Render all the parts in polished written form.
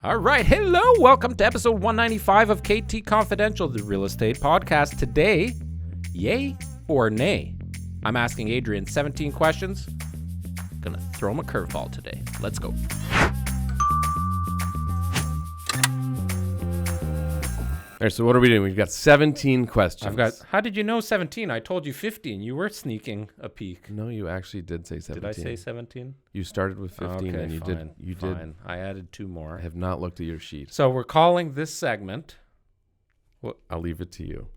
All right, hello, welcome to episode 195 of KT Confidential, the real estate podcast. Today, yay or nay? I'm asking Adrian 17 questions. Gonna throw him a curveball today. Let's go. All right, so what are we doing? We've got 17 questions. How did you know 17? I told you 15. You were sneaking a peek. No, you actually did say 17. Did I say 17? You started with 15 okay, and you fine, did. fine. I added two more. I have not looked at your sheet. So we're calling this segment. Well, I'll leave it to you.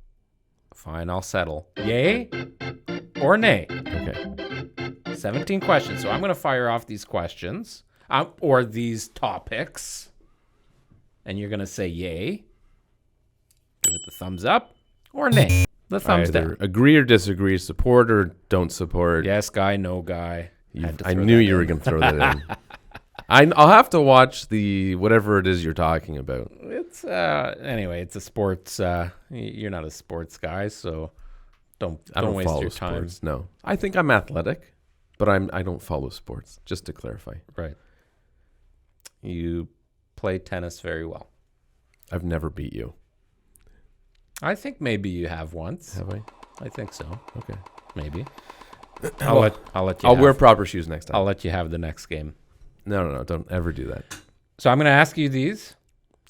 Fine, I'll settle. Yay or nay? Okay. 17 questions. So I'm going to fire off these questions or these topics. And you're going to say yay. Give it the thumbs up or nay. The thumbs down. Agree or disagree, support or don't support. Yes guy, no guy. I knew you were going to throw that in. I'll have to watch the whatever it is you're talking about. It's anyway, it's a sports you're not a sports guy, so don't waste your time. Sports, no. I think I'm athletic, but I don't follow sports, just to clarify. Right. You play tennis very well. I've never beat you. I think maybe you have once. Have I? I think so. Okay. Maybe. I'll let you I'll wear proper shoes next time. I'll let you have the next game. No, don't ever do that. So I'm going to ask you these.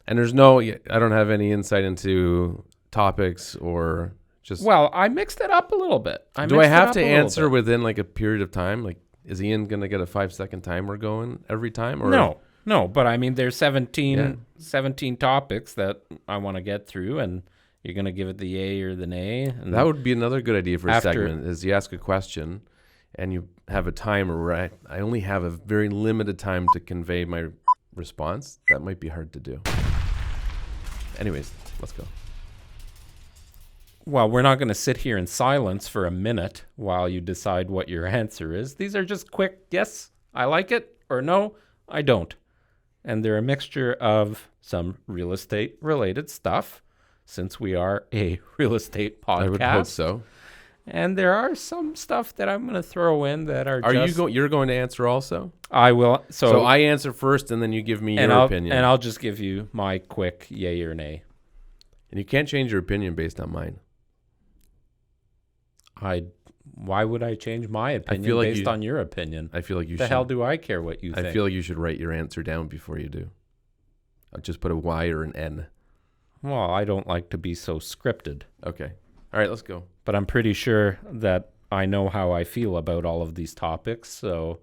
And I don't have any insight into topics or just. Well, I mixed it up a little bit. Do I have to answer within like a period of time? Like, is Ian going to get a 5-second timer going every time? Or? No, but I mean, there's 17 topics that I want to get through, and you're going to give it the yay or the nay. And that would be another good idea for a segment, is you ask a question and you have a timer where I only have a very limited time to convey my response. That might be hard to do. Anyways, let's go. Well, we're not going to sit here in silence for a minute while you decide what your answer is. These are just quick, yes, I like it, or no, I don't. And they're a mixture of some real estate related stuff, since we are a real estate podcast. I would hope so. And there are some stuff that I'm going to throw in that are you're going to answer also? I will. So I answer first and then you give me your opinion. And I'll just give you my quick yay or nay. And you can't change your opinion based on mine. Why would I change my opinion based on your opinion? I feel like you should. The hell do I care what you think? I feel like you should write your answer down before you do. I'll just put a Y or an N. Well, I don't like to be so scripted. Okay. All right, let's go. But I'm pretty sure that I know how I feel about all of these topics. So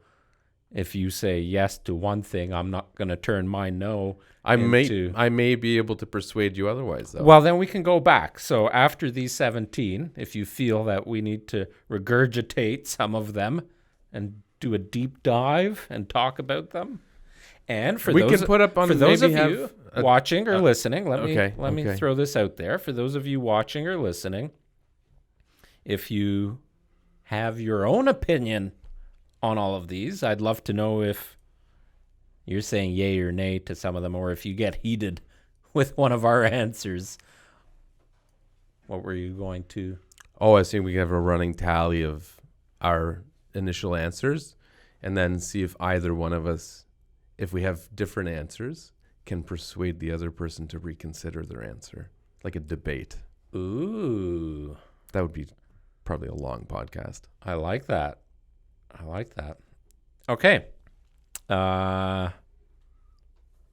if you say yes to one thing, I'm not going to turn my no I may be able to persuade you otherwise, though. Well, then we can go back. So after these 17, if you feel that we need to regurgitate some of them and do a deep dive and talk about them. And for those of you watching or listening, let me throw this out there. For those of you watching or listening, if you have your own opinion on all of these, I'd love to know if you're saying yay or nay to some of them, or if you get heated with one of our answers. What were you going to? Oh, I think we have a running tally of our initial answers and then see if either one of us, if we have different answers, can persuade the other person to reconsider their answer. Like a debate. Ooh. That would be probably a long podcast. I like that. Okay.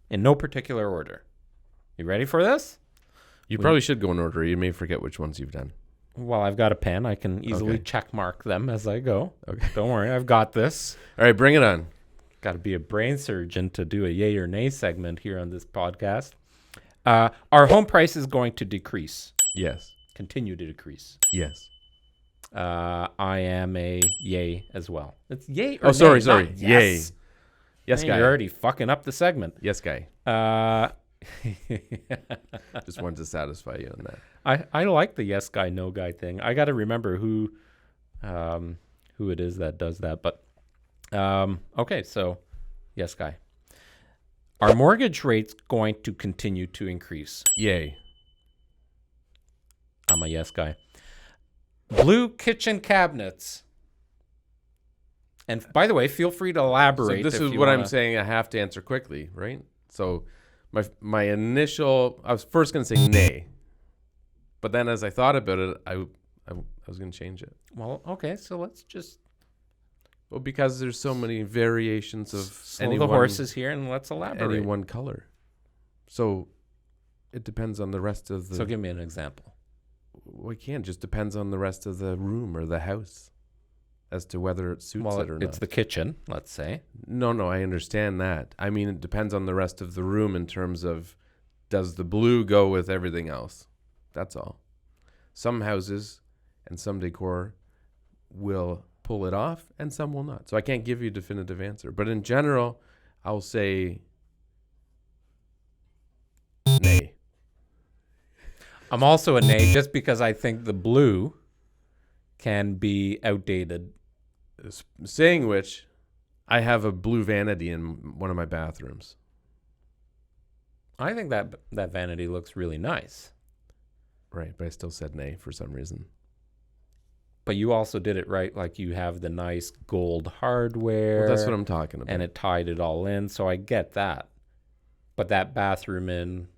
In no particular order. You ready for this? You probably should go in order. You may forget which ones you've done. Well, I've got a pen. I can easily check mark them as I go. Okay. Don't worry. I've got this. All right, bring it on. Got to be a brain surgeon to do a yay or nay segment here on this podcast. Our home price is going to decrease. Yes. Continue to decrease. Yes. I am a yay as well. It's yay or nay. Oh, sorry. Yes. Yay. Yes, Man, guy. You're already fucking up the segment. Yes, guy. Just wanted to satisfy you on that. I like the yes guy, no guy thing. I got to remember who it is that does that. But okay, so yes guy. Are mortgage rates going to continue to increase? Yay. I'm a yes guy. Blue kitchen cabinets. And by the way, feel free to elaborate. So this is what I'm saying. I have to answer quickly, right? So My initial, I was first going to say nay, but then as I thought about it, I was going to change it. Well, okay, so let's just Well, because there's so many variations of slow the horses here and let's elaborate. any one color. So it depends on the rest of the... So give me an example. We can't. Just depends on the rest of the room or the house as to whether it suits it or not. It's the kitchen, let's say. No, I understand that. I mean, it depends on the rest of the room in terms of, does the blue go with everything else? That's all. Some houses and some decor will pull it off and some will not. So I can't give you a definitive answer. But in general, I'll say nay. I'm also a nay just because I think the blue can be outdated. Saying which, I have a blue vanity in one of my bathrooms. I think that vanity looks really nice. Right, but I still said nay for some reason. But you also did it right, like you have the nice gold hardware. Well, that's what I'm talking about. And it tied it all in, so I get that. But that bathroom in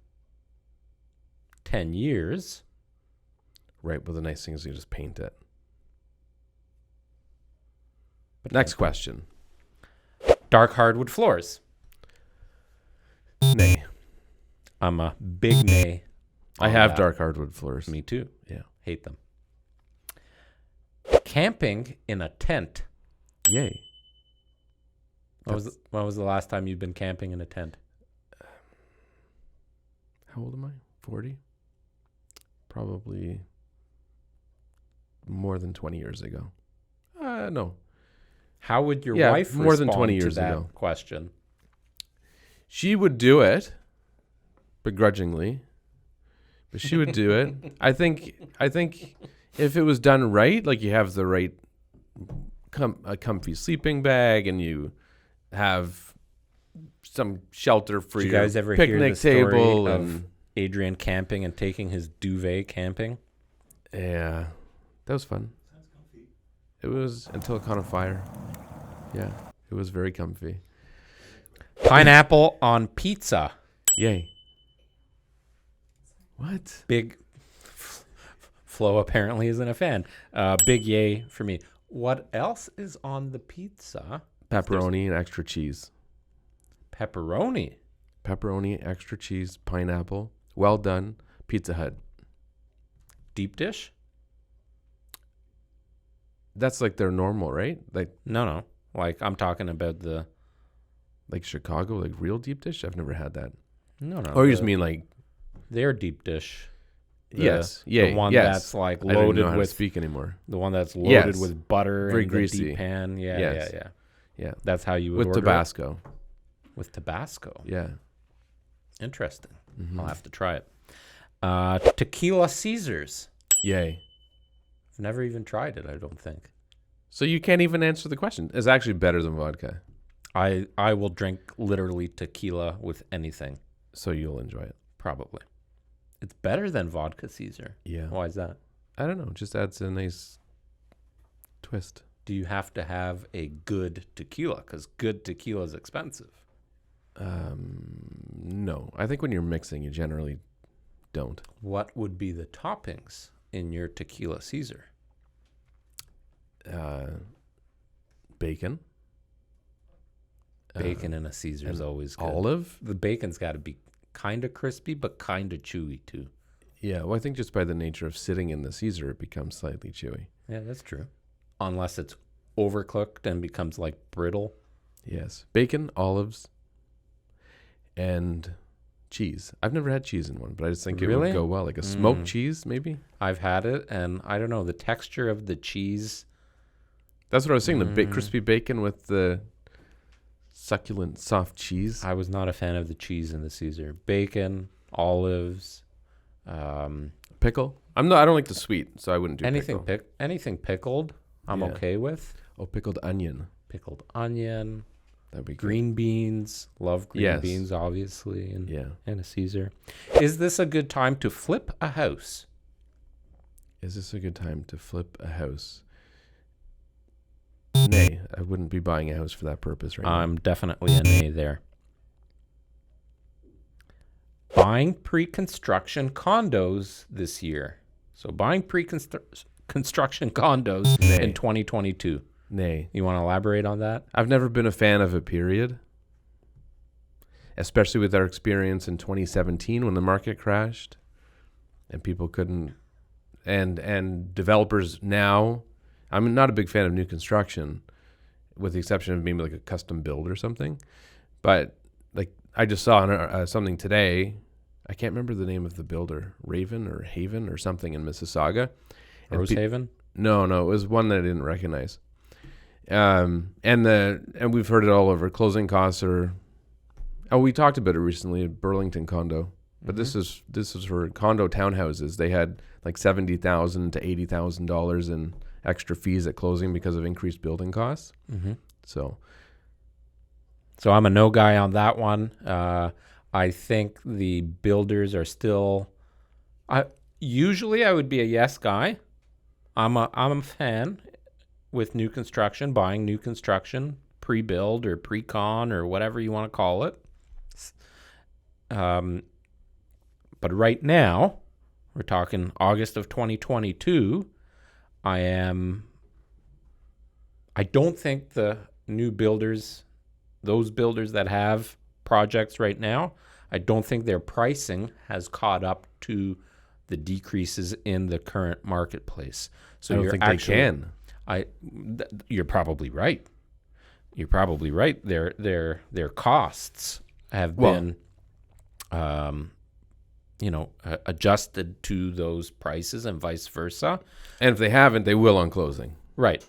10 years... Right, but the nice thing is you just paint it. But next question. Dark hardwood floors. Nay. I'm a big nay. I have dark hardwood floors. Me too. Yeah. Hate them. Camping in a tent. Yay. When was the last time you've been camping in a tent? How old am I? 40? Probably more than 20 years ago. No. How would your wife more respond than 20 years to that ago. question? She would do it begrudgingly, but she would do it. I think if it was done right, like you have the right a comfy sleeping bag and you have some shelter for your guys ever picnic hear the story table of Adrian camping and taking his duvet camping? Yeah, that was fun. It was until it caught on fire. Yeah, it was very comfy. Pineapple on pizza. Yay. What? Big Flo apparently isn't a fan. Big yay for me. What else is on the pizza? Pepperoni and extra cheese. Pepperoni. Pepperoni, extra cheese, pineapple. Well done. Pizza Hut. Deep dish? That's like their normal, right? Like No. Like I'm talking about the... Like Chicago, like real deep dish? I've never had that. No. Or you just mean like... Their deep dish. Yes. The one that's like I don't loaded know how with... to speak anymore. The one that's loaded Yes. with butter Very and greasy. the deep pan. Yeah, Yes. yeah. That's how you would With order Tabasco. it. With Tabasco. Yeah. Interesting. Mm-hmm. I'll have to try it. Tequila Caesars. Yay. I've never even tried it, I don't think. So you can't even answer the question. It's actually better than vodka. I will drink literally tequila with anything. So you'll enjoy it. Probably. It's better than vodka Caesar. Yeah. Why is that? I don't know. It just adds a nice twist. Do you have to have a good tequila? Because good tequila is expensive. No. I think when you're mixing, you generally don't. What would be the toppings in your tequila Caesar? Bacon. Bacon in a Caesar is always good. Olive. The bacon's got to be kind of crispy, but kind of chewy too. Yeah, well, I think just by the nature of sitting in the Caesar, it becomes slightly chewy. Yeah, that's true. Unless it's overcooked and becomes like brittle. Yes. Bacon, olives, and cheese. I've never had cheese in one, but I just think it would go well. Like a smoked cheese, maybe? I've had it, and I don't know, the texture of the cheese. That's what I was saying, the crispy bacon with the succulent, soft cheese. I was not a fan of the cheese in the Caesar. Bacon, olives, pickle. I don't like the sweet, so I wouldn't do anything pickle. Anything pickled, I'm okay with. Oh, pickled onion. Pickled onion. That'd be green beans. Love green beans, obviously, and a Caesar. Is this a good time to flip a house? Is this a good time to flip a house? Nay, I wouldn't be buying a house for that purpose right now. I'm definitely a nay there. buying pre-construction condos this year. So buying pre-construction condos in 2022. Nay. You want to elaborate on that? I've never been a fan of it, period. Especially with our experience in 2017 when the market crashed and people couldn't, and developers now, I'm not a big fan of new construction with the exception of maybe like a custom build or something. But like I just saw something today. I can't remember the name of the builder, Raven or Haven or something in Mississauga. Rosehaven? No, it was one that I didn't recognize. And we've heard it all over. Closing costs are. Oh, we talked about it recently at Burlington condo, but this is for condo townhouses. They had like $70,000 to $80,000 in extra fees at closing because of increased building costs. Mm-hmm. So I'm a no guy on that one. I think the builders are still. Usually I would be a yes guy. I'm a fan with new construction, buying new construction, pre-build or pre-con or whatever you want to call it. But right now, we're talking August of 2022. I don't think the new builders, those builders that have projects right now, I don't think their pricing has caught up to the decreases in the current marketplace. So I don't think they can. You're probably right. You're probably right. Their costs have been, adjusted to those prices and vice versa. And if they haven't, they will on closing. Right.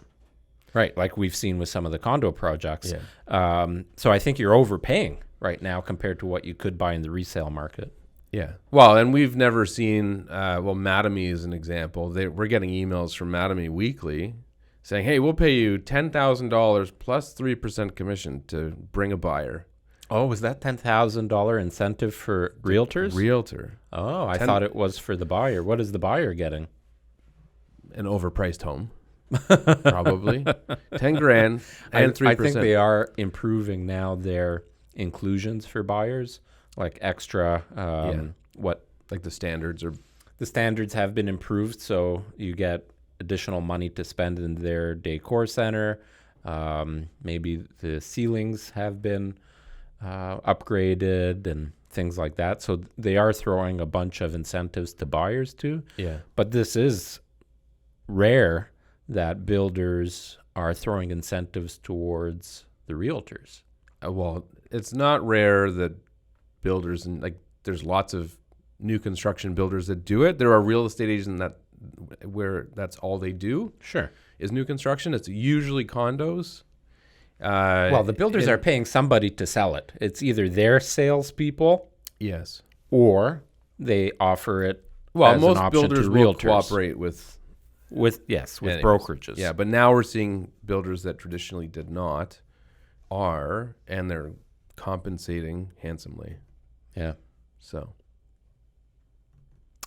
Like we've seen with some of the condo projects. Yeah. So I think you're overpaying right now compared to what you could buy in the resale market. Yeah. Well, and we've never seen, Mattamy is an example. We're getting emails from Mattamy weekly saying, hey, we'll pay you $10,000 plus 3% commission to bring a buyer. Oh, was that $10,000 incentive for realtors? Realtor. Oh, I thought it was for the buyer. What is the buyer getting? An overpriced home. Probably. 10 grand and 3%. I think they are improving now their inclusions for buyers, like extra, like the standards are. The standards have been improved, so you get additional money to spend in their decor center. Maybe the ceilings have been upgraded and things like that. So they are throwing a bunch of incentives to buyers too. Yeah. But this is rare that builders are throwing incentives towards the realtors. Well, it's not rare that builders there's lots of new construction builders that do it. There are real estate agents where that's all they do. Sure. Is new construction. It's usually condos. Well, the builders are paying somebody to sell it. It's either their salespeople, yes, or they offer it. Well, as most an option builders to will realtors. cooperate with brokerages. Yeah, but now we're seeing builders that traditionally did not and they're compensating handsomely. Yeah. So,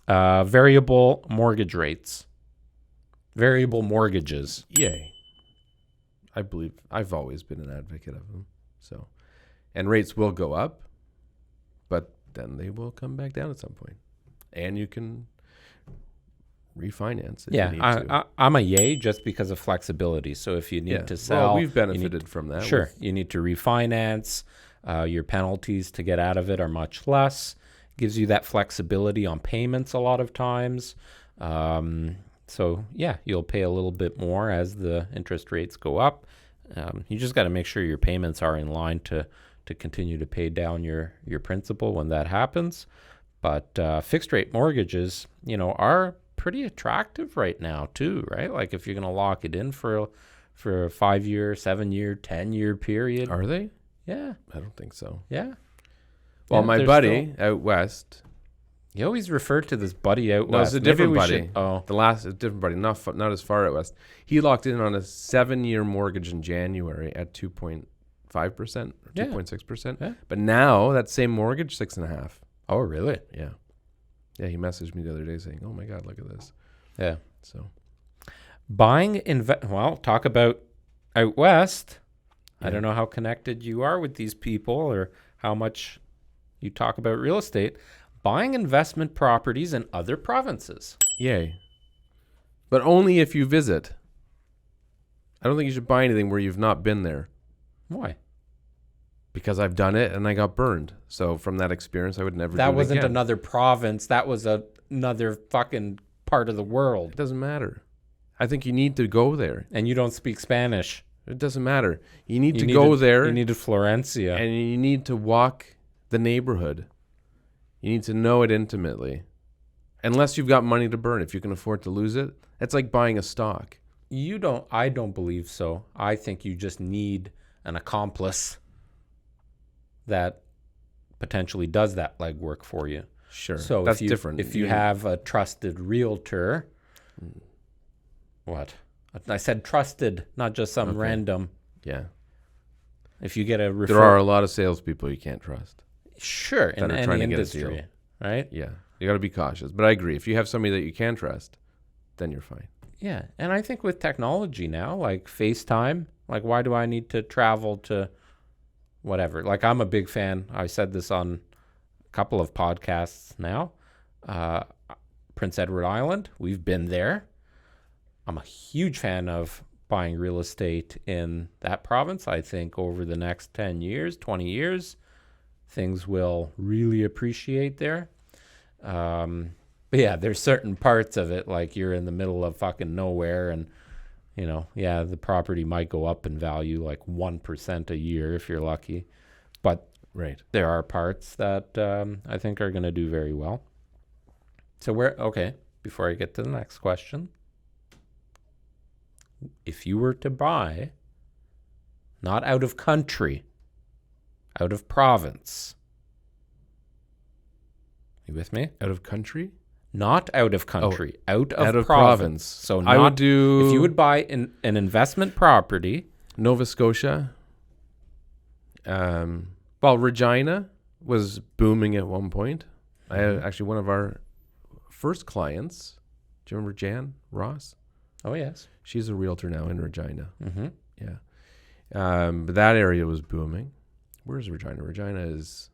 variable mortgage rates, variable mortgages. Yay. I believe I've always been an advocate of them. So, and rates will go up, but then they will come back down at some point, and you can refinance if you need to. I'm a yay just because of flexibility. So if you need to sell, well, we've benefited from that. Sure, you need to refinance. Your penalties to get out of it are much less. Gives you that flexibility on payments a lot of times. So, yeah, you'll pay a little bit more as the interest rates go up. You just got to make sure your payments are in line to continue to pay down your principal when that happens. But fixed rate mortgages, are pretty attractive right now too, right? Like if you're going to lock it in for a 5-year, 7-year, 10-year period. Are they? Yeah. I don't think so. Yeah. Well, my buddy out west. You always refer to this buddy out west. No, it's a different buddy. A different buddy, not as far out west. He locked in on a 7-year mortgage in January at 2.5% or 2.6%. Yeah. But now that same mortgage, 6.5%. Oh, really? Yeah. Yeah, he messaged me the other day saying, "Oh my God, look at this." Yeah. So, talk about out west. Yeah. I don't know how connected you are with these people or how much you talk about real estate. buying investment properties in other provinces. Yay. But only if you visit. I don't think you should buy anything where you've not been there. Why? Because I've done it and I got burned. So from that experience, I would never do it That wasn't again. another province. That was another fucking part of the world. It doesn't matter. I think you need to go there. And you don't speak Spanish. It doesn't matter. You need to go there. You needed Florencia. And you need to walk the neighborhood. You need to know it intimately. Unless you've got money to burn. If you can afford to lose it, it's like buying a stock. I don't believe so. I think you just need an accomplice that potentially does that legwork for you. Sure. So that's if different. If you have a trusted realtor, what? I said trusted, not just some random. Yeah. If you get a referral. There are a lot of salespeople you can't trust. Sure, in that are any trying to get a industry, deal. right? Yeah. You got to be cautious. But I agree. If you have somebody that you can trust, then you're fine. Yeah. And I think with technology now, like FaceTime, like why do I need to travel to whatever? Like I'm a big fan. I said this on a couple of podcasts now. Prince Edward Island, we've been there. I'm a huge fan of buying real estate in that province. I think over the next 10 years, 20 years, things will really appreciate there. But yeah, there's certain parts of it, like you're in the middle of fucking nowhere and, you know, yeah, the property might go up in value like 1% a year if you're lucky. But there are parts that I think are going to do very well. So before I get to the next question, if you were to buy, not out of country, out of province, you with me? Out of country? Not out of country, out of province. So I would do... If you would buy an investment property... Nova Scotia. Regina was booming at one point. I had actually one of our first clients. Do you remember Jan Ross? Oh, yes. She's a realtor now in Regina. Mm-hmm. Yeah. But that area was booming. Where's Regina? Regina is...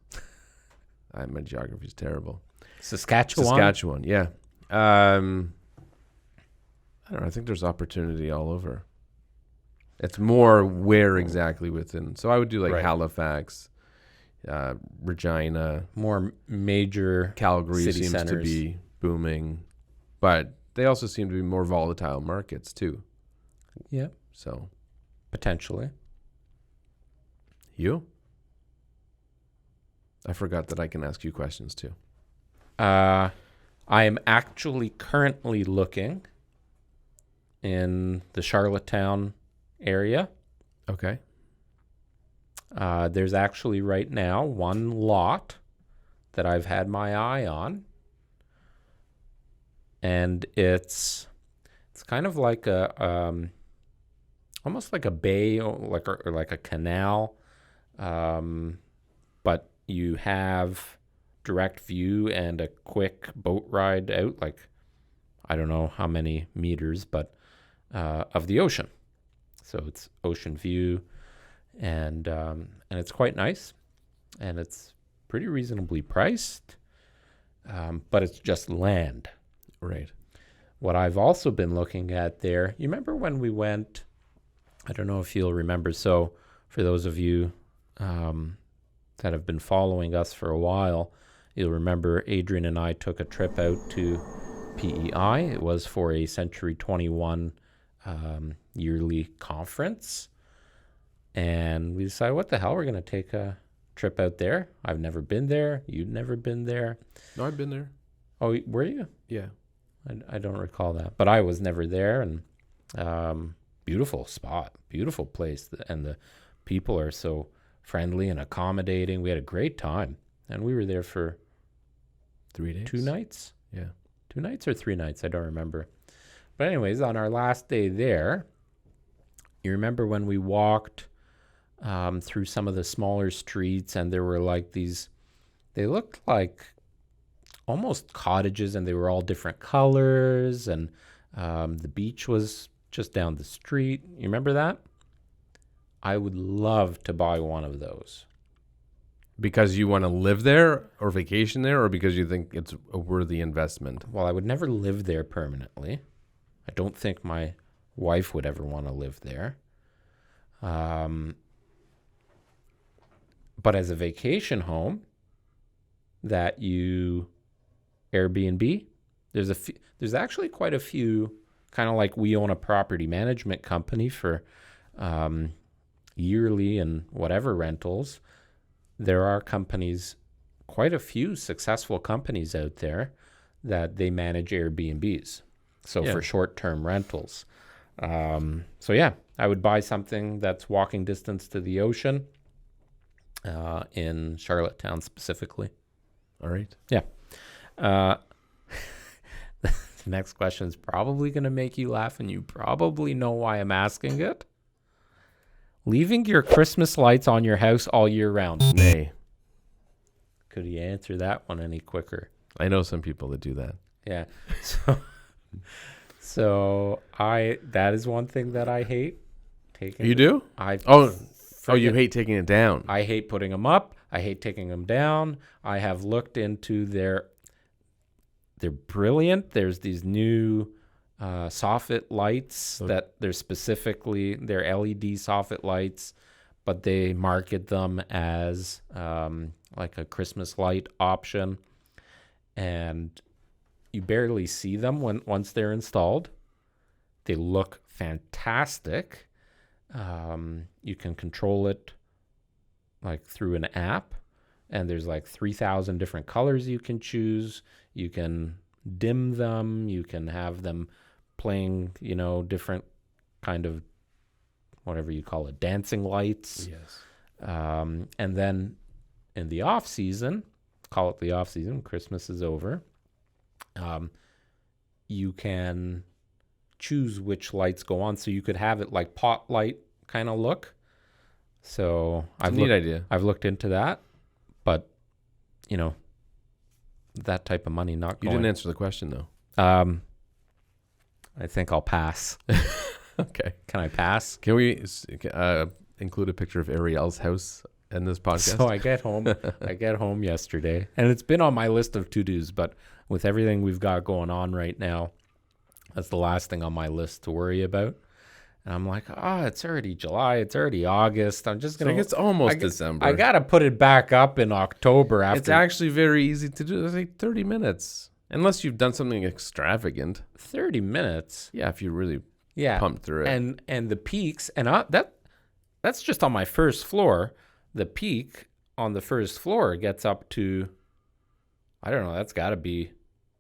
my geography is terrible. Saskatchewan, yeah. I don't know. I think there's opportunity all over. It's more where exactly within. So I would do like Halifax, Regina. More major Calgary city seems centers to be booming. But they also seem to be more volatile markets too. Yeah. So. Potentially. You? I forgot that I can ask you questions too. I am actually currently looking in the Charlottetown area. Okay. There's actually right now one lot that I've had my eye on. And it's kind of like almost like a bay or like a canal. But you have direct view and a quick boat ride out, like I don't know how many meters, but of the ocean. So it's ocean view, and it's quite nice, and it's pretty reasonably priced, but it's just land. Right. What I've also been looking at there, you remember when we went, I don't know if you'll remember, so for those of you that have been following us for a while, you'll remember Adrian and I took a trip out to PEI. It was for a Century 21 yearly conference. And we decided, what the hell, we're going to take a trip out there. I've never been there. You've never been there. No, I've been there. Oh, were you? Yeah. I don't recall that. But I was never there. And beautiful spot, beautiful place. And the people are so friendly and accommodating. We had a great time. And we were there for 3 days. 2 nights? Yeah. 2 nights or 3 nights? I don't remember. But anyways, on our last day there, you remember when we walked through some of the smaller streets and there were like these, they looked like almost cottages and they were all different colors and the beach was just down the street. You remember that? I would love to buy one of those. Because you want to live there or vacation there, or because you think it's a worthy investment? Well, I would never live there permanently. I don't think my wife would ever want to live there. But as a vacation home that you Airbnb, there's actually quite a few, kind of like we own a property management company for yearly and whatever rentals. There are companies, quite a few successful companies out there that they manage Airbnbs. So for short-term rentals. So yeah, I would buy something that's walking distance to the ocean in Charlottetown specifically. All right. Yeah. The next question is probably going to make you laugh, and you probably know why I'm asking it. Leaving your Christmas lights on your house all year round. Nay. Could you answer that one any quicker? I know some people that do that. Yeah. So that is one thing that I hate. You do? You hate taking it down. I hate putting them up. I hate taking them down. I have looked into they're brilliant. There's these new soffit lights that they're LED soffit lights, but they market them as like a Christmas light option, and you barely see them once they're installed. They look fantastic. You can control it like through an app, and there's like 3,000 different colors you can choose. You can dim them. You can have them playing, different kind of whatever you call it, dancing lights. Yes. And then in the off season, call it the off season, Christmas is over. You can choose which lights go on. So you could have it like pot light kind of look. So neat idea. I've looked into that, but that type of money not going. You didn't answer the question though. I think I'll pass. Okay. Can I pass? Can we include a picture of Ariel's house in this podcast? So I get home yesterday, and it's been on my list of to-dos, but with everything we've got going on right now, that's the last thing on my list to worry about. And I'm like, it's already July, it's already August. I'm just gonna. It's almost December. I gotta put it back up in October. After it's actually very easy to do. It's like 30 minutes, unless you've done something extravagant. 30 minutes. Yeah, if you really pumped through it. And the peaks, and that's just on my first floor. The peak on the first floor gets up to, I don't know. That's got to be.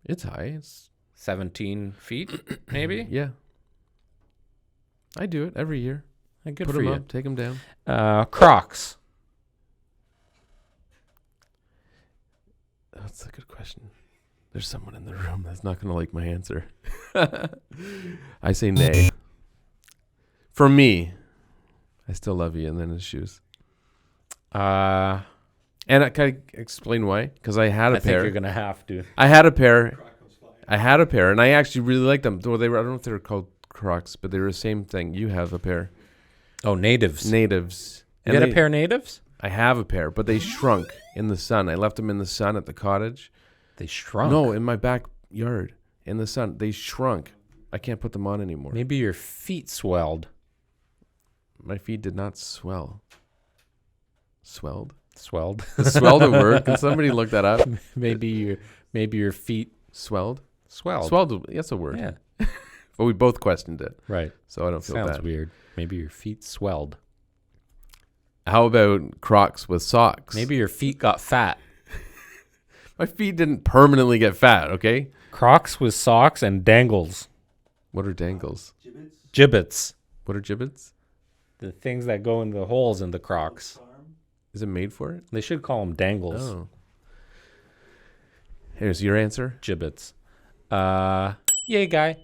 It's high. It's 17 feet, maybe. Yeah. I do it every year. Good Put for them you. up, take them down. Crocs. That's a good question. There's someone in the room that's not going to like my answer. I say nay. For me, I still love you, and then his shoes. And I can I explain why? Because I had a pair. I think you're going to have to. I had a pair, and I actually really liked them. Though I don't know if they were called Crocs, but they were the same thing. You have a pair. Oh, natives. You got a pair of natives? I have a pair, but they shrunk in the sun. I left them in the sun at the cottage. They shrunk? No, in my backyard, in the sun. They shrunk. I can't put them on anymore. Maybe your feet swelled. My feet did not swell. Swelled? Swelled. Is swelled a word? Can somebody look that up? Maybe your feet swelled. Swelled. That's a word. Yeah. But we both questioned it. Right. So I don't feel bad. Sounds weird. Maybe your feet swelled. How about Crocs with socks? Maybe your feet got fat. My feet didn't permanently get fat, okay? Crocs with socks and dangles. What are dangles? Gibbets. What are gibbets? The things that go in the holes in the Crocs. Is it made for it? They should call them dangles. Oh. Here's your answer. Gibbets. Yay, guy.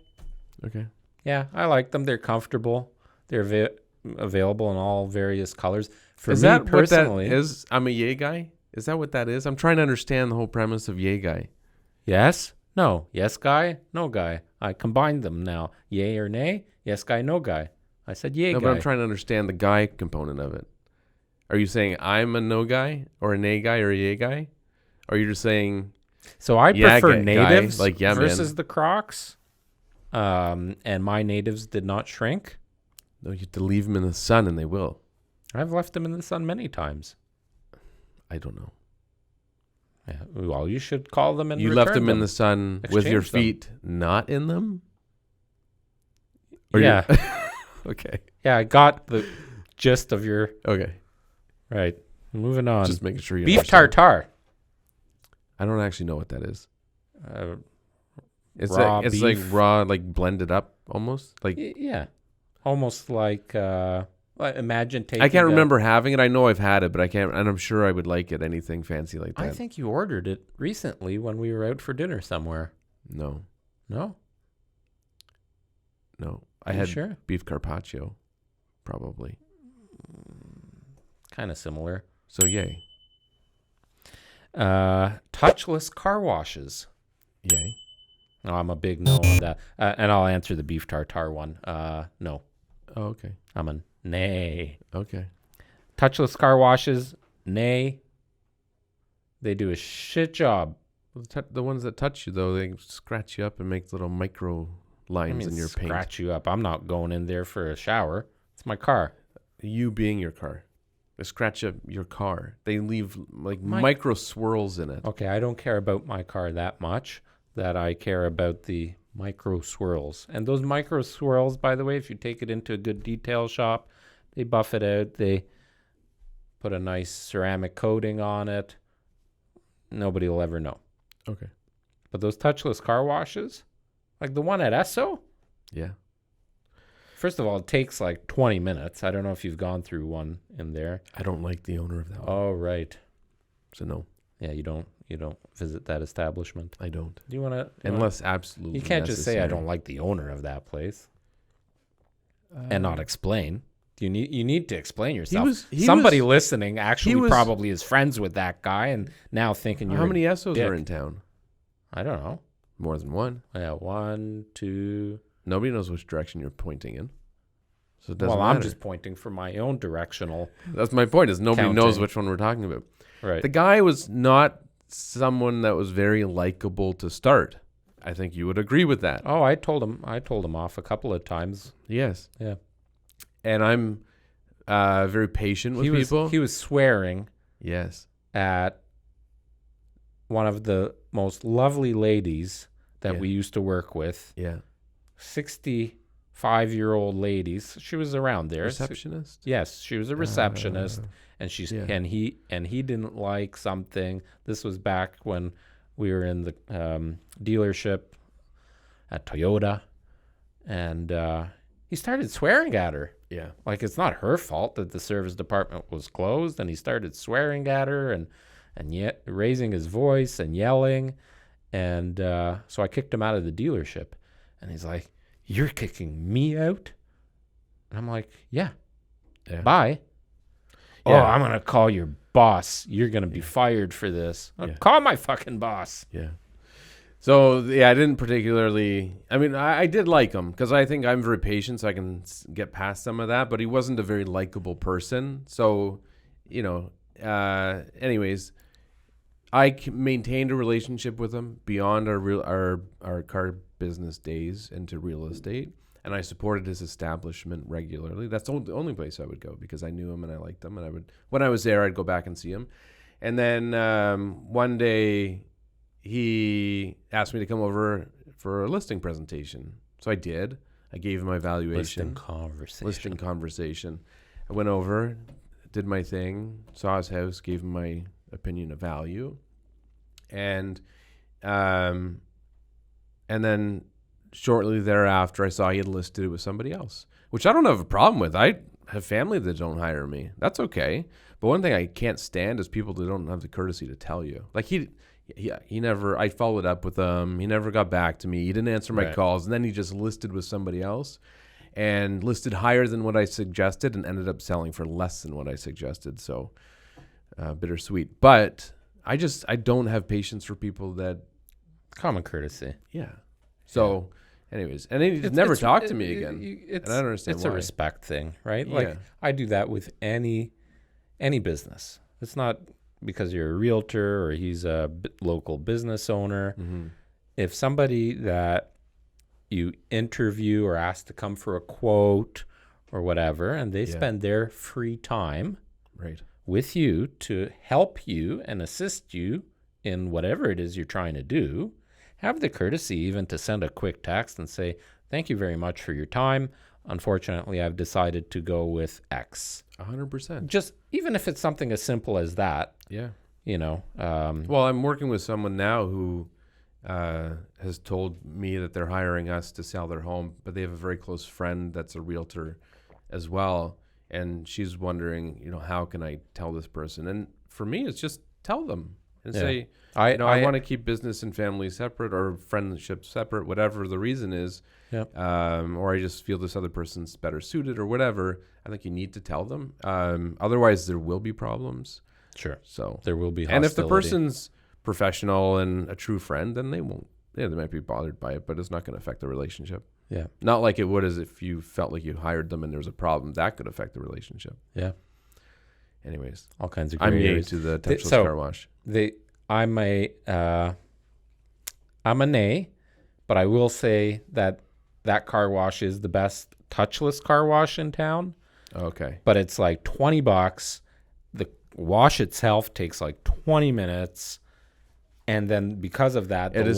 Okay. Yeah, I like them. They're comfortable. They're available in all various colors. For is me that personally, what that is? I'm a yay guy? Is that what that is? I'm trying to understand the whole premise of yay guy. Yes? No. Yes, guy? No, guy. I combined them now. Yay or nay? Yes, guy, no, guy. I said yay, guy. No, but I'm trying to understand the guy component of it. Are you saying I'm a no guy or a nay guy or a yay guy? Or you're just saying... So I prefer guy, natives like, yeah, versus man. the Crocs. And my natives did not shrink. No, you have to leave them in the sun and they will. I've left them in the sun many times. I don't know. Yeah. Well, you should call them and You return left them in the sun with your Exchange them. feet not in them? Or Yeah. Okay. Yeah, I got the gist of your... Okay. Right. Moving on. Just making sure you Beef understand. tartare. I don't actually know what that is. It's Raw like, it's beef. like raw, like blended up almost. Like Yeah. Almost like imagine taking I can't remember having it. I know I've had it, but I can't, and I'm sure I would like it. Anything fancy like that. I think you ordered it recently when we were out for dinner somewhere. No. No? I You had sure? beef carpaccio, probably. Kind of similar. So yay. Touchless car washes. Yay. No, I'm a big no on that. And I'll answer the beef tartare one. No. Oh, okay. I'm a nay. Okay. Touchless car washes, nay. They do a shit job. The ones that touch you, though, they scratch you up and make little micro lines in your paint. Scratch you up. I'm not going in there for a shower. It's my car. You being your car. They scratch up your car. They leave like micro swirls in it. Okay, I don't care about my car that much that I care about the micro swirls. And those micro swirls, by the way, if you take it into a good detail shop, they buff it out. They put a nice ceramic coating on it. Nobody will ever know. Okay. But those touchless car washes, like the one at Esso, Yeah. first of all, it takes like 20 minutes. I don't know if you've gone through one in there. I don't like the owner of that one. Oh, right. So no, Yeah, you don't visit that establishment. I don't. Do you want to? Unless absolutely You can't just say I necessary. don't like the owner of that place and not explain. You need to explain yourself. Somebody listening actually probably is friends with that guy and now thinking you're How many Essos dick. are in town? I don't know. More than one. Yeah, 1, 2. Nobody knows which direction you're pointing in. So it doesn't Well, matter. I'm just pointing for my own directional. That's my point, is nobody knows Counting. which one we're talking about. Right. The guy was not someone that was very likable to start. I think you would agree with that. Oh, I told him off a couple of times. Yes. Yeah. And I'm very patient with people. He was swearing Yes. at one of the most lovely ladies that we used to work with. Yeah. 65-year-old ladies. She was around there. Receptionist? Yes, she was a receptionist, and she's yeah. and he didn't like something. This was back when we were in the dealership at Toyota, and he started swearing at her. Yeah. Like it's not her fault that the service department was closed, and he started swearing at her and yet raising his voice and yelling, and so I kicked him out of the dealership, and he's like, "You're kicking me out?" And I'm like, "Yeah. Bye." Yeah. Oh, I'm gonna call your boss. You're gonna be fired for this. Call my fucking boss. Yeah. So, yeah, I didn't particularly... I mean, I did like him because I think I'm very patient, so I can get past some of that. But he wasn't a very likable person. So, anyways, I maintained a relationship with him beyond our car business days into real estate. And I supported his establishment regularly. That's the only place I would go because I knew him and I liked him. And when I was there, I'd go back and see him. And then one day... he asked me to come over for a listing presentation. So I did. I gave him my valuation. Listing conversation. I went over, did my thing, saw his house, gave him my opinion of value. And then shortly thereafter, I saw he had listed it with somebody else, which I don't have a problem with. I have family that don't hire me. That's okay. But one thing I can't stand is people that don't have the courtesy to tell you. Like he never, I followed up with him. He never got back to me. He didn't answer my calls. And then he just listed with somebody else and listed higher than what I suggested and ended up selling for less than what I suggested. So bittersweet. But I don't have patience for people that... Common courtesy. Yeah. So anyways, and he never talked to me again. And I don't understand why. It's a respect thing, right? Like I do that with any any business. It's not because you're a realtor or he's a local business owner. Mm-hmm. If somebody that you interview or ask to come for a quote or whatever, and they spend their free time with you to help you and assist you in whatever it is you're trying to do, have the courtesy even to send a quick text and say, thank you very much for your time. Unfortunately, I've decided to go with X. 100%. Just even if it's something as simple as that. Yeah. Well, I'm working with someone now who has told me that they're hiring us to sell their home, but they have a very close friend that's a realtor as well. And she's wondering, how can I tell this person? And for me, it's just tell them and say, I want to keep business and family separate or friendship separate, whatever the reason is. Yep. Or I just feel this other person's better suited or whatever. I think you need to tell them. Otherwise, there will be problems. Sure. So there will be hostility. And if the person's professional and a true friend, then they won't. Yeah, they might be bothered by it, but it's not going to affect the relationship. Yeah. Not like it would as if you felt like you hired them and there was a problem. That could affect the relationship. Yeah. Anyways. All kinds of I'm gray new areas. to the Touchless car wash. I'm a nay, but I will say that car wash is the best touchless car wash in town. Okay. But it's like $20. The wash itself takes like 20 minutes. And then because of that, the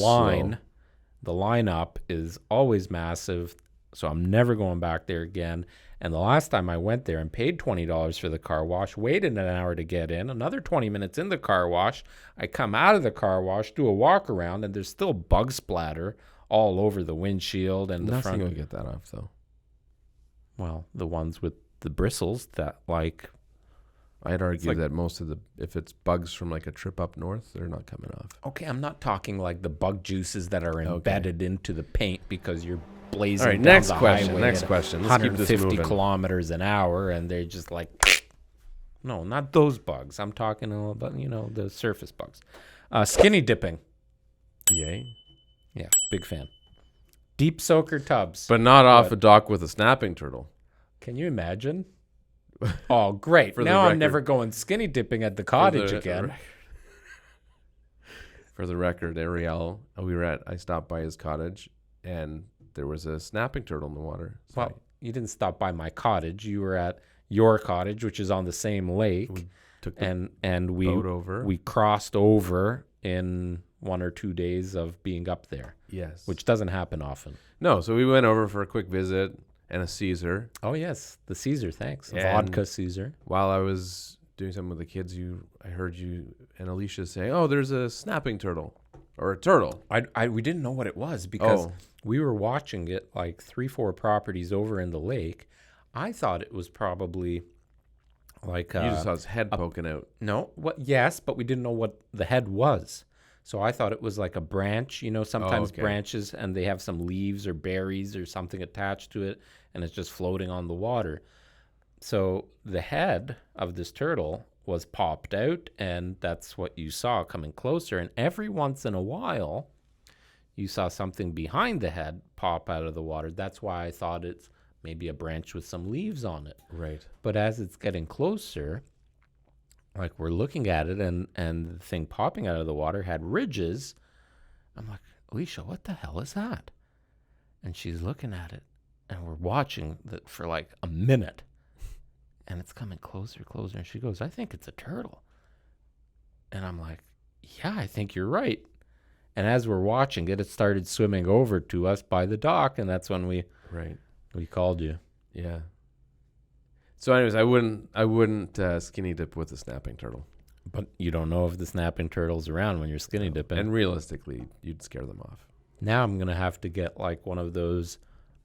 lineup is always massive. So I'm never going back there again. And the last time I went there and paid $20 for the car wash, waited an hour to get in, another 20 minutes in the car wash. I come out of the car wash, do a walk around, and there's still bug splatter all over the windshield and the front. Nothing will get that off, though. Well, the ones with the bristles that I'd argue that most of if it's bugs from like a trip up north, they're not coming off. Okay, I'm not talking like the bug juices that are embedded into the paint because you're blazing. All right, down next the question. highway Next at question. Let's keep this 150 moving. kilometers an hour, and they're just like, no, not those bugs. I'm talking about the surface bugs. Skinny dipping. Yay. Yeah, big fan. Deep soaker tubs. But not off a dock with a snapping turtle. Can you imagine? Oh, great. Now I'm never going skinny dipping at the cottage again. For the record, Ariel, I stopped by his cottage, and there was a snapping turtle in the water. So well, you didn't stop by my cottage. You were at your cottage, which is on the same lake. We took and we boat over. We crossed over in 1 or 2 days of being up there. Yes. Which doesn't happen often. No, so we went over for a quick visit and a Caesar. Oh, yes. The Caesar, thanks. And vodka Caesar. While I was doing something with the kids, I heard you and Alicia say, oh, there's a snapping turtle or a turtle. We didn't know what it was because we were watching it like 3-4 properties over in the lake. I thought it was probably like you just saw his head poking out. No, yes, but we didn't know what the head was. So I thought it was like a branch, sometimes branches and they have some leaves or berries or something attached to it and it's just floating on the water. So the head of this turtle was popped out and that's what you saw coming closer. And every once in a while, you saw something behind the head pop out of the water. That's why I thought it's maybe a branch with some leaves on it. Right. But as it's getting closer, like we're looking at it and the thing popping out of the water had ridges. I'm like, Alicia, what the hell is that? And she's looking at it and we're watching that for like a minute and it's coming closer. And she goes, I think it's a turtle. And I'm like, yeah, I think you're right. And as we're watching it, it started swimming over to us by the dock. And that's when we called you. Yeah. So anyways, I wouldn't skinny dip with a snapping turtle. But you don't know if the snapping turtle's around when you're skinny dipping. And realistically, you'd scare them off. Now I'm going to have to get like one of those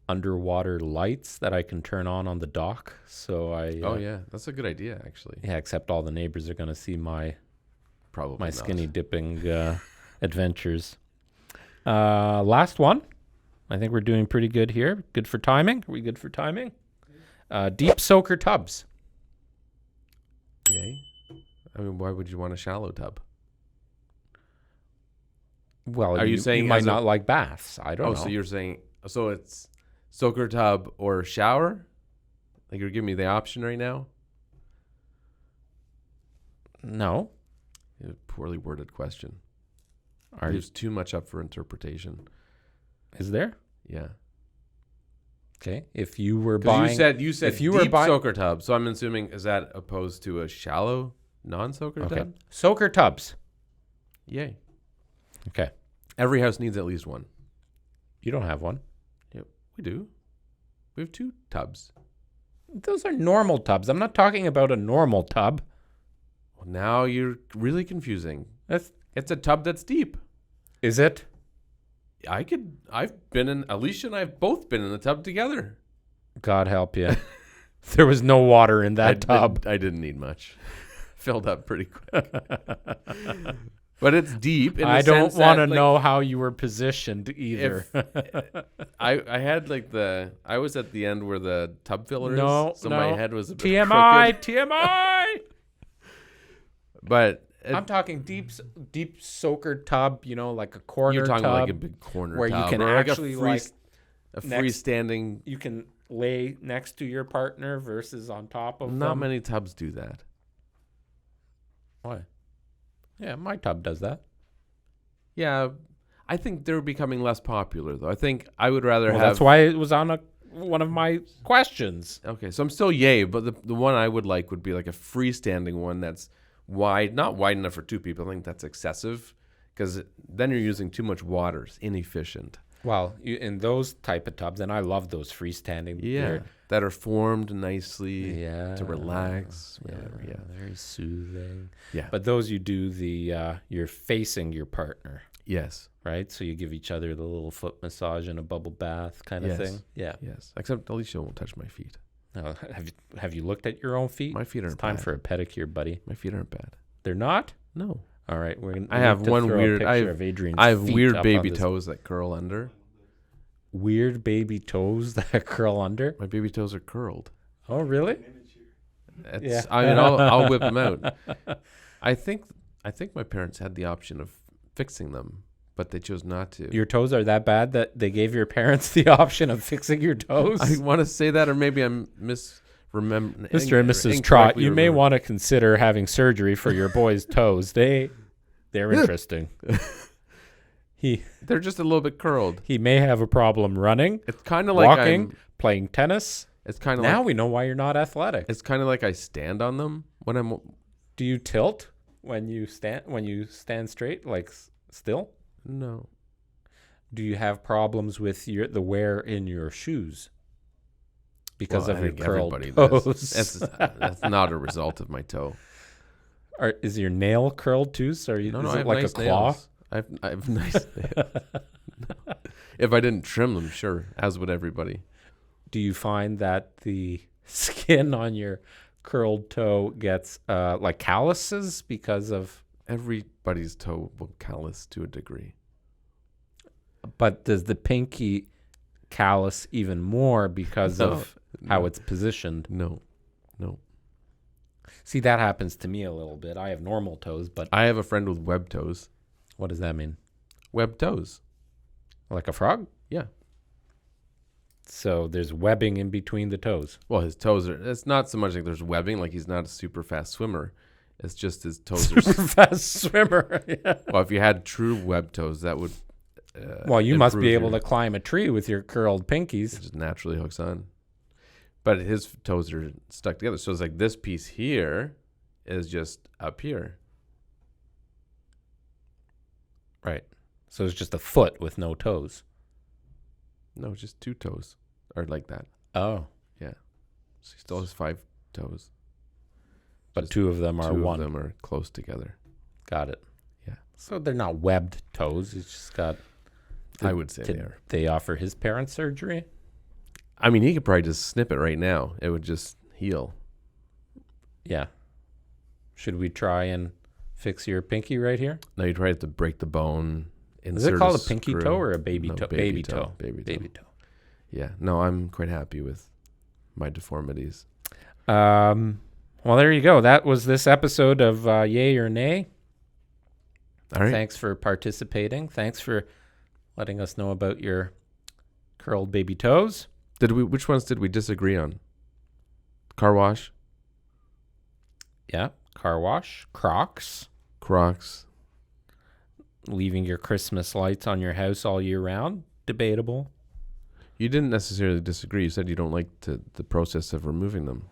underwater lights that I can turn on the dock. So oh, yeah. That's a good idea, actually. Yeah, except all the neighbors are going to see my skinny dipping adventures. Last one. I think we're doing pretty good here. Good for timing. Are we good for timing? Deep soaker tubs. Yay. I mean, why would you want a shallow tub? Well, are you saying you might not like baths? I don't know. So you're saying, so it's soaker tub or shower? Like you're giving me the option right now? No. A poorly worded question. Are There's too much up for interpretation. Is there? Yeah. Okay. If you were buying, you said if you deep were buying, soaker tub, so I'm assuming is that opposed to a shallow non-soaker tub? Soaker tubs. Yay. Okay. Every house needs at least one. You don't have one. Yep, we do. We have 2 tubs. Those are normal tubs. I'm not talking about a normal tub. Well, now you're really confusing. It's a tub that's deep. Is it? Alicia and I have both been in the tub together. God help you. There was no water in that tub. I didn't need much. Filled up pretty quick. But it's deep. I don't want to know how you were positioned either. I had I was at the end where the tub filler is. So my head was a bit TMI, crooked. TMI. But I'm talking deep soaker tub, like a corner you're talking tub. like a big corner where tub. You can or actually a freestanding. You can lay next to your partner versus on top of them. Not many tubs do that. Why? Yeah, my tub does that. Yeah, I think they're becoming less popular, though. I think I would rather have... That's why it was on one of my questions. Okay, so I'm still yay, but the one I would like would be like a freestanding one that's wide, not wide enough for 2 people. I think that's excessive because then you're using too much water. It's inefficient. Well, in those type of tubs, and I love those freestanding. Yeah, that are formed nicely to relax. Yeah, very soothing. Yeah. But those you do you're facing your partner. Yes. Right? So you give each other the little foot massage and a bubble bath kind of thing. Yeah. Yes. Except Alicia won't touch my feet. No, have you looked at your own feet? My feet aren't bad. It's time for a pedicure, buddy. My feet aren't bad. They're not? No. All right, I have one weird. I have weird baby toes that curl under. Weird baby toes that curl under. My baby toes are curled. Oh, really? Yeah. I mean, I'll whip them out. I think my parents had the option of fixing them, but they chose not to. Your toes are that bad that they gave your parents the option of fixing your toes? I want to say that, or maybe I'm misremembering. Mr. and Mrs. Trott, you may want to consider having surgery for your boy's toes. They're interesting. They're just a little bit curled. He may have a problem running. It's kind of like walking, playing tennis. It's kind of now we know why you're not athletic. It's kind of like I stand on them when I'm. Do you tilt when you stand straight, like still? No. Do you have problems with the wear in your shoes because of your curled toes? That's not a result of my toe. Is your nail curled too? So is it like nice a claw? Nails. I have nice nails. No. If I didn't trim them, sure, as would everybody. Do you find that the skin on your curled toe gets like calluses because of... Everybody's toe will callus to a degree. But does the pinky callus even more because of how it's positioned? No. See, that happens to me a little bit. I have normal toes, but... I have a friend with web toes. What does that mean? Web toes. Like a frog? Yeah. So there's webbing in between the toes. Well, his toes are... It's not so much like there's webbing, like he's not a super fast swimmer. It's just his toes are... Super fast swimmer. Yeah. Well, if you had true web toes, that would... well, you must be able to climb a tree with your curled pinkies. It just naturally hooks on. But his toes are stuck together. So it's like this piece here is just up here. Right. So it's just a foot with no toes. No, just 2 toes are like that. Oh. Yeah. So he still has 5 toes. But just 2 of them are 1. 2 of them are close together. Got it. Yeah. So they're not webbed toes. It's just got... I would say they are. They offer his parents surgery? I mean, he could probably just snip it right now. It would just heal. Yeah. Should we try and fix your pinky right here? No, you'd probably have to break the bone. Is it called a pinky toe or a baby toe? Baby toe. Baby toe. Yeah. No, I'm quite happy with my deformities. Well, there you go. That was this episode of Yay or Nay. All right. Thanks for participating. Thanks for letting us know about your curled baby toes. Which ones did we disagree on? Car wash? Yeah. Carwash. Crocs. Crocs. Leaving your Christmas lights on your house all year round. Debatable. You didn't necessarily disagree. You said you don't like the process of removing them.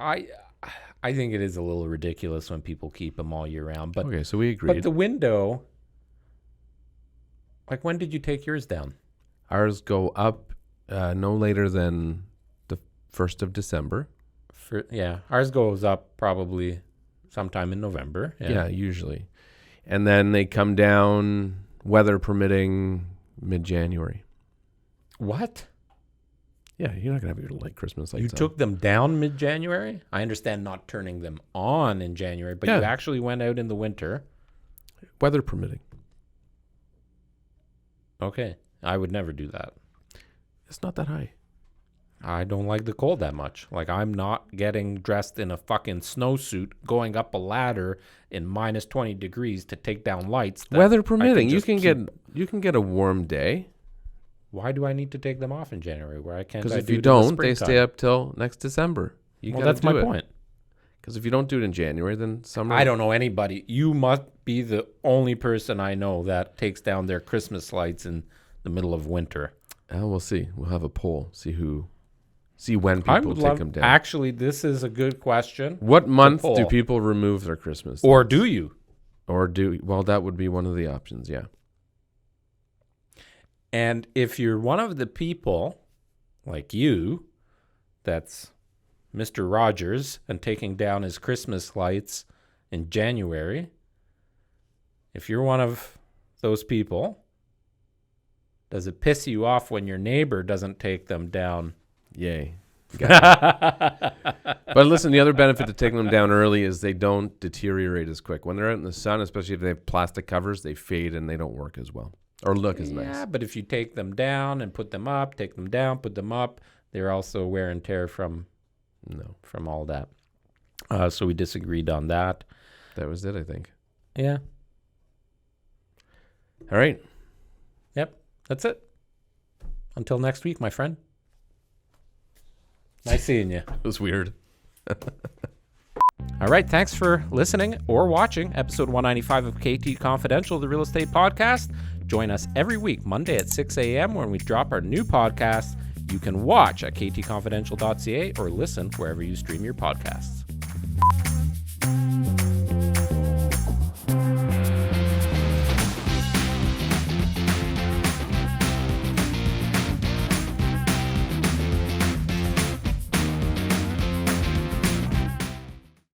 I think it is a little ridiculous when people keep them all year round. But okay, so we agreed. But the window, like, when did you take yours down? Ours go up no later than the 1st of December. Ours goes up probably sometime in November. Yeah, usually. And then they come down, weather permitting, mid-January. What? Yeah, you're not going to have your Christmas lights You took them down mid-January? I understand not turning them on in January, but you actually went out in the winter. Weather permitting. Okay. I would never do that. It's not that high. I don't like the cold that much. Like, I'm not getting dressed in a fucking snowsuit, going up a ladder in minus 20 degrees to take down lights. Weather permitting. You can get a warm day. Why do I need to take them off in January? Where I can't? Because if you don't, they stay up till next December. That's my point. Because if you don't do it in January, then summer. I don't know anybody. You must be the only person I know that takes down their Christmas lights in the middle of winter. We'll see. We'll have a poll. See when people take them down. Actually, this is a good question. What month do people remove their Christmas lights? Or do you? Well, that would be one of the options. Yeah. And if you're one of the people, like you, that's Mr. Rogers and taking down his Christmas lights in January, if you're one of those people, does it piss you off when your neighbor doesn't take them down? Yay. But listen, the other benefit to taking them down early is they don't deteriorate as quick. When they're out in the sun, especially if they have plastic covers, they fade and they don't work as well. Or look as nice. Yeah, but if you take them down and put them up, take them down, put them up, they're also wear and tear from all that. So we disagreed on that. That was it, I think. Yeah. All right. Yep. That's it. Until next week, my friend. Nice seeing you. It was weird. All right. Thanks for listening or watching episode 195 of KT Confidential, the real estate podcast. Join us every week, Monday at 6 a.m. when we drop our new podcast. You can watch at ktconfidential.ca or listen wherever you stream your podcasts.